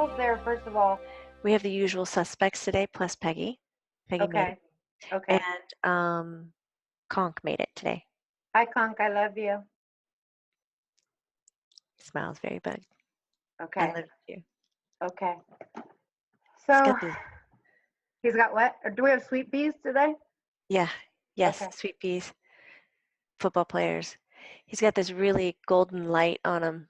all's there, first of all? We have the usual suspects today, plus Peggy. Peggy made Okay. it. Okay. And Conk made it today. Hi, Conk. I love you. Smiles very big. I Okay. love you. Okay. He's So got the he's got what? Or do we have sweet peas today? yeah, yes, Okay. sweet peas, football players. He's got this really golden light on him.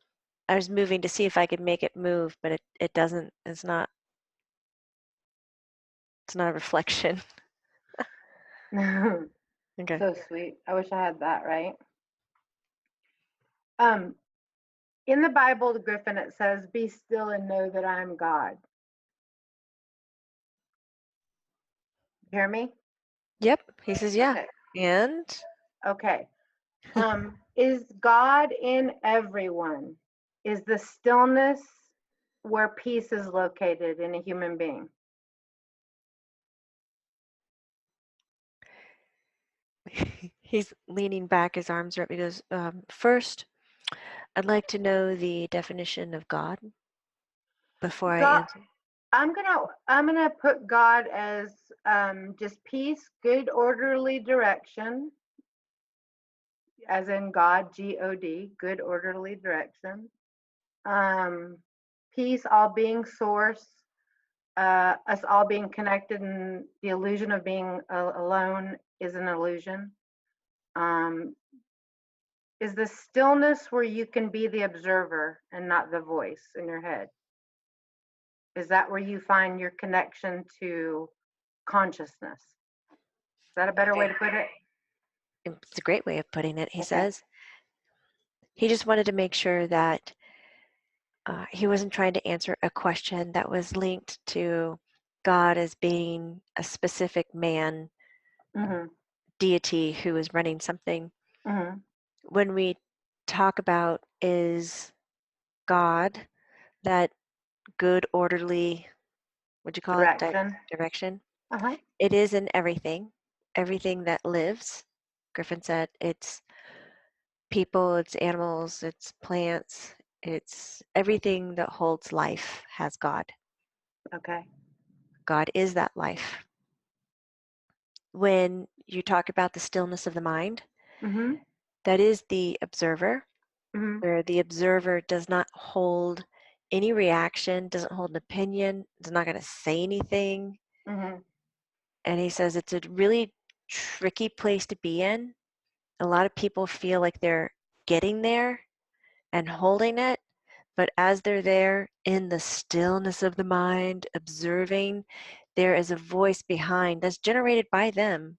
I was moving to see if I could make it move, but it doesn't. It's not a reflection. Okay. So sweet. I wish I had that, right? Um, in the Bible, the Griffin, it says, "Be still and know that I am God." Hear me? Yep. He says yeah. Okay. And Okay. Is God in everyone? Is the stillness where peace is located in a human being? he's leaning back, his arms are up. He goes, first, I'd like to know the definition of God before I God, answer. I'm gonna put God as just peace, good, orderly direction, as in God, God, good, orderly direction. Um, Peace, all being source, us all being connected, and the illusion of being alone is an illusion. Um, is the stillness where you can be the observer and not the voice in your head? Is that where you find your connection to consciousness? Is that a better way Okay. to put it? It's a great way of putting it. He Okay. says he just wanted to make sure that he wasn't trying to answer a question that was linked to God as being a specific man, Mm-hmm. deity who is running something. Mm-hmm. When we talk about is God that good, orderly, would you call it Direction. direction? Uh-huh. It is in everything, everything that lives. Griffin said it's people, it's animals, it's plants, it's everything that holds life has God. Okay. God is that life. When you talk about the stillness of the mind, Mm-hmm. that is the observer, Mm-hmm. where the observer does not hold any reaction, doesn't hold an opinion, is not going to say anything. Mm-hmm. And he says it's a really tricky place to be in. A lot of people feel like they're getting there and holding it, but as they're there in the stillness of the mind, observing, there is a voice behind that's generated by them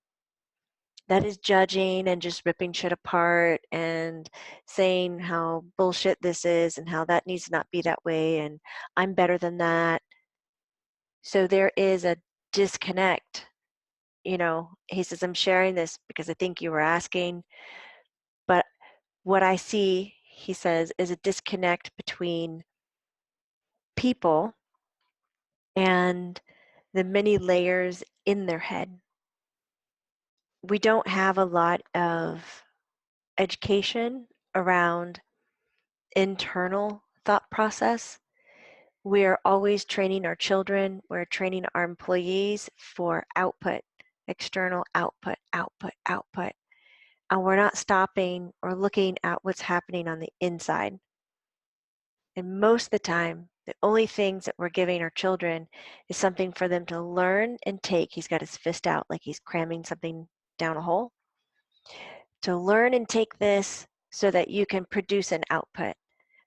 that is judging and just ripping shit apart and saying how bullshit this is and how that needs to not be that way and I'm better than that. So there is a disconnect. He says, I'm sharing this because I think you were asking, but what I see, he says, is a disconnect between people and the many layers in their head. We don't have a lot of education around internal thought process. We're always training our children, we're training our employees for output, external output, output, output. And we're not stopping or looking at what's happening on the inside. And most of the time, the only things that we're giving our children is something for them to learn and take. He's got his fist out like he's cramming something down a hole. To learn and take this so that you can produce an output.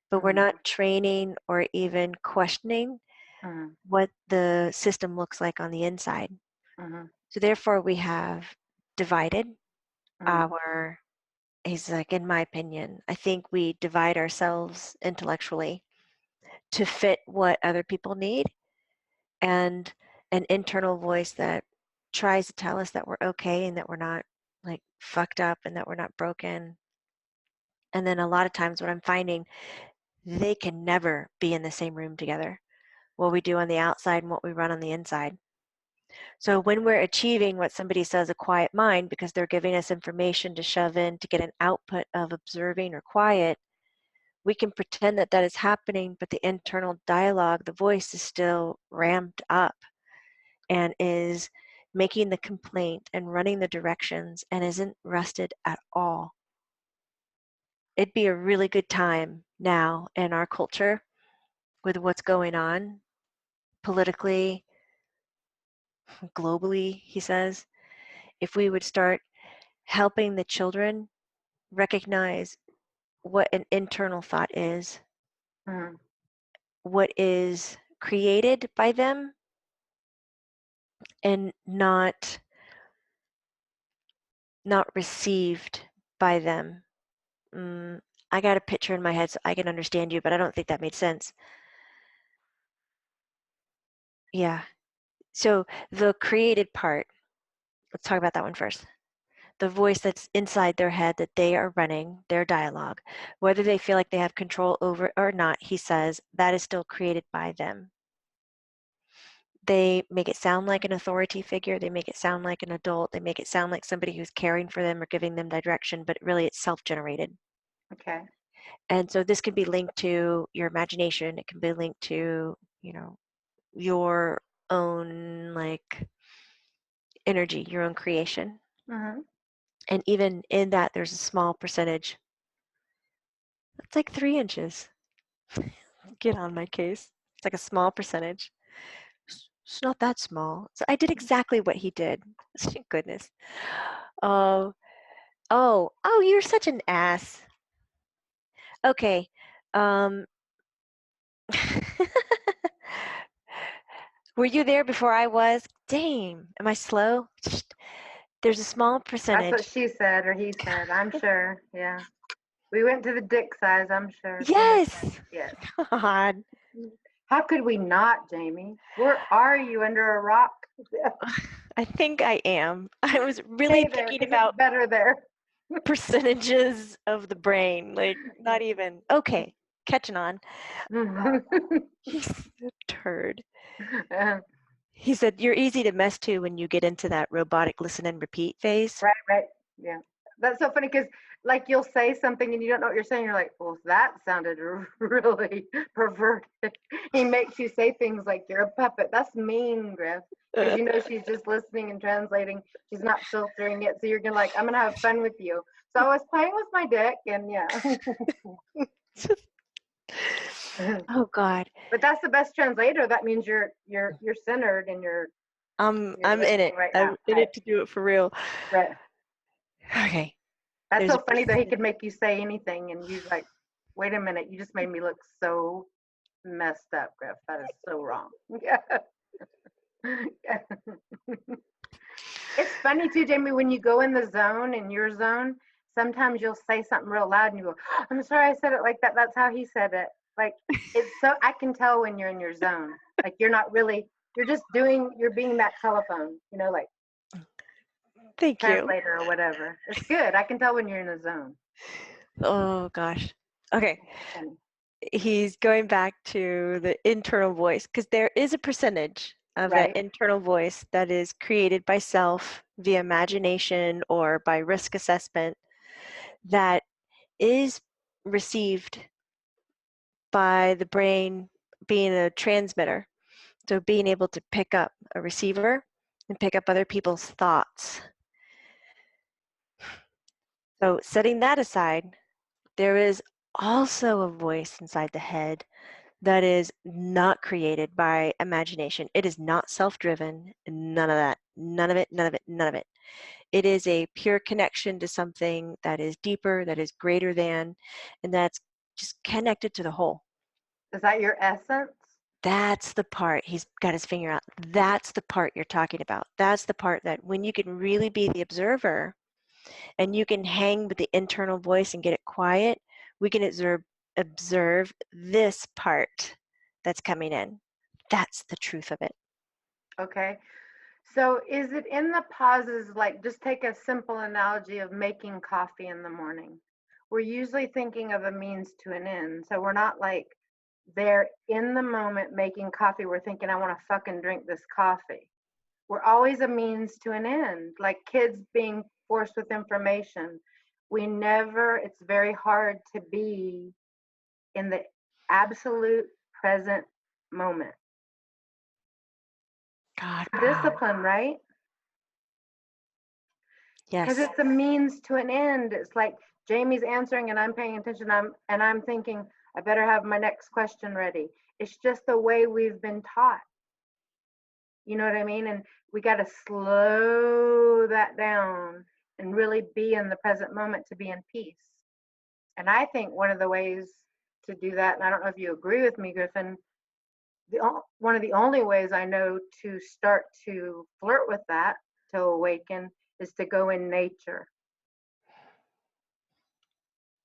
But we're Mm-hmm. not training or even questioning Mm-hmm. what the system looks like on the inside. Mm-hmm. So therefore we have divided Mm-hmm. our, he's like, in my opinion, I think we divide ourselves intellectually to fit what other people need and an internal voice that tries to tell us that we're okay and that we're not like fucked up and that we're not broken. And then a lot of times what I'm finding, they can never be in the same room together. What we do on the outside and what we run on the inside. So when we're achieving what somebody says a quiet mind because they're giving us information to shove in to get an output of observing or quiet, we can pretend that that is happening, but the internal dialogue, the voice is still ramped up and is making the complaint and running the directions and isn't rested at all. It'd be a really good time now in our culture with what's going on politically, globally, he says, if we would start helping the children recognize what an internal thought is, Mhm. what is created by them, and not received by them. I got a picture in my head so I can understand you, but I don't think that made sense. Yeah. So the created part, let's talk about that one first. The voice that's inside their head that they are running their dialogue, whether they feel like they have control over it or not, he says that is still created by them. They make it sound like an authority figure. They make it sound like an adult. They make it sound like somebody who's caring for them or giving them direction, but really it's self-generated. Okay. And so this can be linked to your imagination. It can be linked to, your own like energy, your own creation. Mhm. And even in that, there's a small percentage. It's like 3 inches. Get on my case. It's like a small percentage. It's not that small. So I did exactly what he did. Thank goodness. Oh, you're such an ass. Okay. Um, were you there before I was? Damn. Am I slow? There's a small That's what percentage. she said or he said. I'm sure. Yeah. We went to the dick size. I'm sure. Go ahead. Yes. Yes. God. How could we not, Jamie? Where are you, under a rock? I think I am. I was really Stay there thinking because it's about better there. percentages of the brain, like not even. Okay, catching on. He's a turd. He said, "You're easy to mess to when you get into that robotic listen and repeat phase." Right, right. Yeah. That's so funny because, like, you'll say something and you don't know what you're saying. You're like, well, that sounded really perverted. He makes you say things like you're a puppet. That's mean, Griff. Because you know she's just listening and translating. She's not filtering it. So you're gonna like, I'm gonna have fun with you. So I was playing with my dick, and yeah. Oh God, But that's the best translator. That means you're centered and you're I'm in it. listening right now. I'm in Right, it to do it for real. right. Okay, That's there's a so funny that he percentage. could make you say anything and you like, wait a minute, you just made me look so messed up, Griff. That is so wrong. Yeah. It's funny too, Jamie, when you go in the zone, in your zone, sometimes you'll say something real loud and you go, I'm sorry I said it like that. That's how he said it. Like, it's so, I can tell when you're in your zone. Like, you're not really, you're just doing, you're being that telephone, like Thank you. translator or whatever. It's good. I can tell when you're in a zone. Oh gosh. Okay, Funny. he's going back to the internal voice because there is a percentage of that Right. internal voice that is created by self via imagination or by risk assessment that is received by the brain being a transmitter. So being able to pick up a receiver and pick up other people's thoughts. So setting that aside, there is also a voice inside the head that is not created by imagination. It is not self-driven, none of that. None of it, none of it, none of it. It is a pure connection to something that is deeper, that is greater than, and that's just connected to the whole. Is that your essence? That's the part he's got his finger out. That's the part you're talking about. That's the part that when you can really be the observer and you can hang with the internal voice and get it quiet, we can observe this part that's coming in. That's the truth of it. Okay. So is it in the pauses, like just take a simple analogy of making coffee in the morning? We're usually thinking of a means to an end. So we're not like there in the moment making coffee. We're thinking, I want to fucking drink this coffee. We're always a means to an end, like kids being forced with information. We never, it's very hard to be in the absolute present moment. God, wow. Discipline, right? Because Yes. it's a means to an end. It's like Jamie's answering and I'm paying attention. I'm thinking I better have my next question ready. It's just the way we've been taught. You know what I mean? And we got to slow that down and really be in the present moment to be in peace. And I think one of the ways to do that, and I don't know if you agree with me, Griffin, one of the only ways I know to start to flirt with that, to awaken, is to go in nature.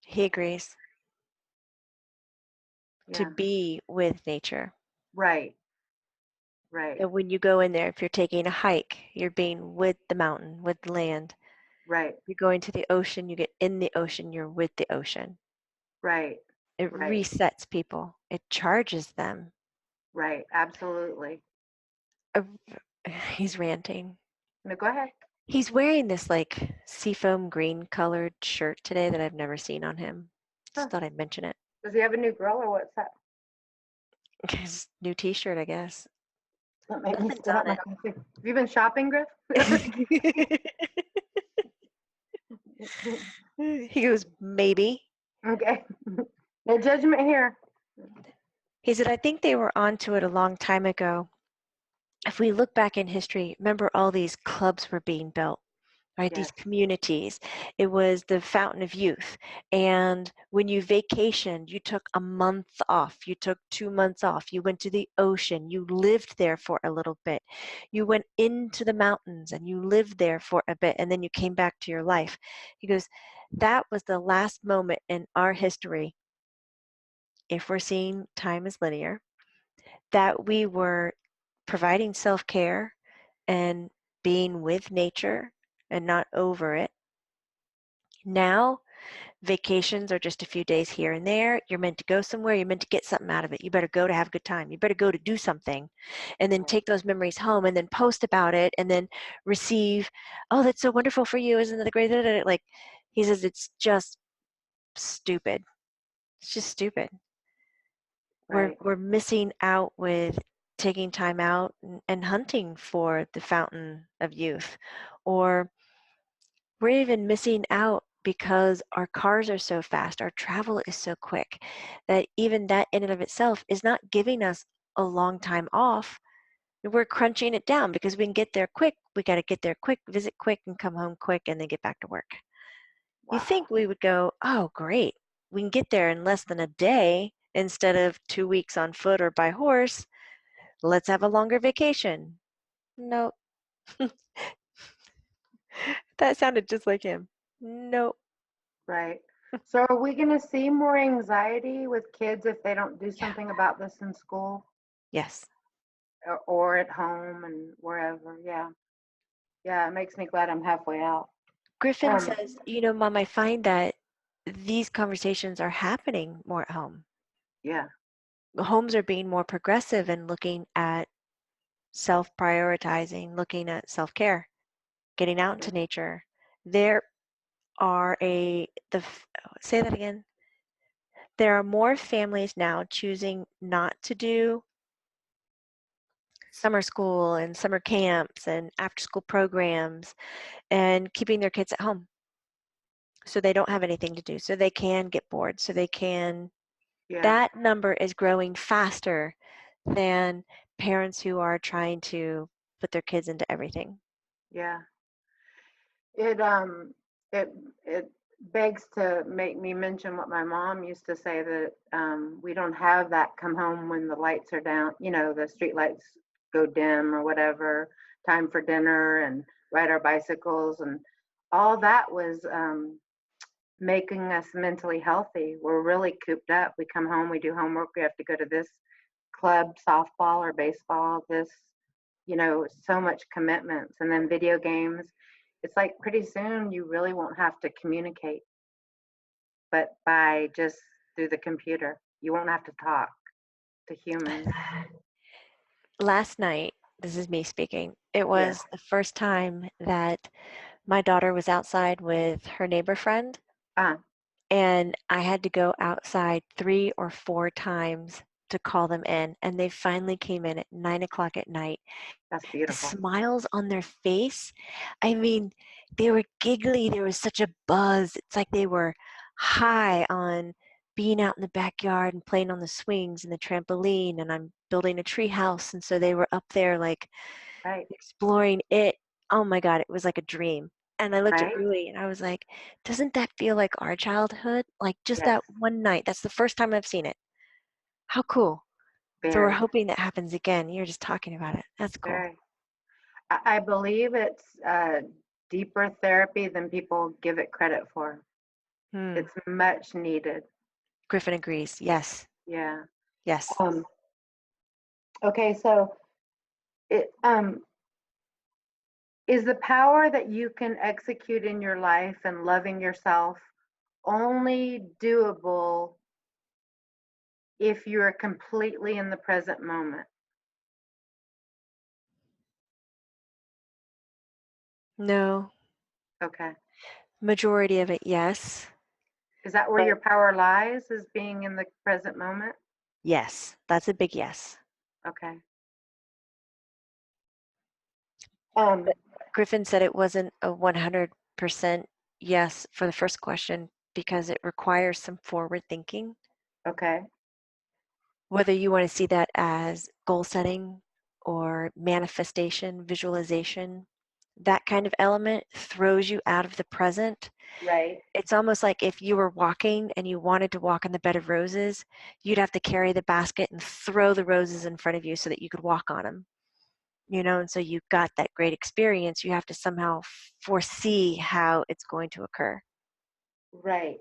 He agrees. To Yeah. be with nature. Right. Right. That when you go in there, if you're taking a hike, you're being with the mountain, with the land. Right. You're going to the ocean, you get in the ocean, you're with the ocean. Right. It Right. resets people. It charges them. Right. Absolutely. Uh, He's ranting. No, go ahead. He's wearing this like seafoam green colored shirt today that I've never seen on him. Huh. Just thought I'd mention it. Does he have a new girl or what's that? His new t-shirt, I guess. That made me Nothing's spit out on my coffee. Have you been shopping, Griff? it. He goes, maybe. Okay. No judgment here. He said, I think they were onto it a long time ago. If we look back in history, remember all these clubs were being built, right? Yes. These communities. It was the fountain of youth. And when you vacationed, you took a month off. You took 2 months off. You went to the ocean. You lived there for a little bit. You went into the mountains and you lived there for a bit. And then you came back to your life. He goes, that was the last moment in our history, if we're seeing time as linear, that we were providing self-care and being with nature and not over it. Now, vacations are just a few days here and there. You're meant to go somewhere. You're meant to get something out of it. You better go to have a good time. You better go to do something and then take those memories home and then post about it and then receive, oh, that's so wonderful for you. Isn't that great? Like he says, it's just stupid. It's just stupid. Right. We're missing out with taking time out and hunting for the fountain of youth, or we're even missing out because our cars are so fast, our travel is so quick, that even that in and of itself is not giving us a long time off. We're crunching it down because we can get there quick. We got to get there quick, visit quick, and come home quick, and then get back to work. You Wow. think we would go, oh, great, we can get there in less than a day instead of 2 weeks on foot or by horse. Let's have a longer vacation. No, that sounded just like him. No. Right. So are we going to see more anxiety with kids if they don't do Yeah. something about this in school Yes. or at home and wherever? Yeah. Yeah. It makes me glad I'm halfway out. Griffin Um, says, Mom, I find that these conversations are happening more at home. yeah. Homes are being more progressive and looking at self-prioritizing, looking at self-care, getting out Yeah. into nature. There are say that again. There are more families now choosing not to do summer school and summer camps and after school programs and keeping their kids at home so they don't have anything to do, so they can get bored, so they can. Yeah. That number is growing faster than parents who are trying to put their kids into everything. Yeah. It it it begs to make me mention what my mom used to say, that we don't have that come home when the lights are down, the street lights go dim or whatever, time for dinner and ride our bicycles, and all that was making us mentally healthy. We're really cooped up. We come home, we do homework, we have to go to this club, softball or baseball, this, so much commitments, and then video games. It's like pretty soon you really won't have to communicate, but by just through the computer. You won't have to talk to humans. Last night, this is me speaking, it Yeah. was the first time that my daughter was outside with her neighbor friend, Uh, And I had to go outside 3 or 4 times to call them in, and they finally came in at 9 o'clock at night. That's The beautiful. smiles on their face, I mean, they were giggly, there was such a buzz. It's like they were high on being out in the backyard and playing on the swings and the trampoline, and I'm building a tree house, and so they were up there, like, Right. exploring it. Oh my god, it was like a dream. And I looked at Right. Rui and I was like, "Doesn't that feel like our childhood? Like, just Yes. that one night. That's the first time I've seen it. How cool." So we're Very, hoping that happens again. You're just talking about it. That's cool. very. I believe it's deeper therapy than people give it credit for. Hmm. It's much needed. Griffin agrees. Yes. Yeah. Yes. Um, okay, so it is the power that you can execute in your life and loving yourself only doable if you're completely in the present moment. No. Okay. Majority of it, yes. Is that where But your power lies, is being in the present moment? yes, that's a big yes. Okay. Um, But Griffin said it wasn't a 100% yes for the first question because it requires some forward thinking. okay. Whether you want to see that as goal setting or manifestation, visualization, that kind of element throws you out of the present. Right. It's almost like if you were walking and you wanted to walk on the bed of roses, you'd have to carry the basket and throw the roses in front of you so that you could walk on them. And so you got that great experience. You have to somehow foresee how it's going to occur. Right.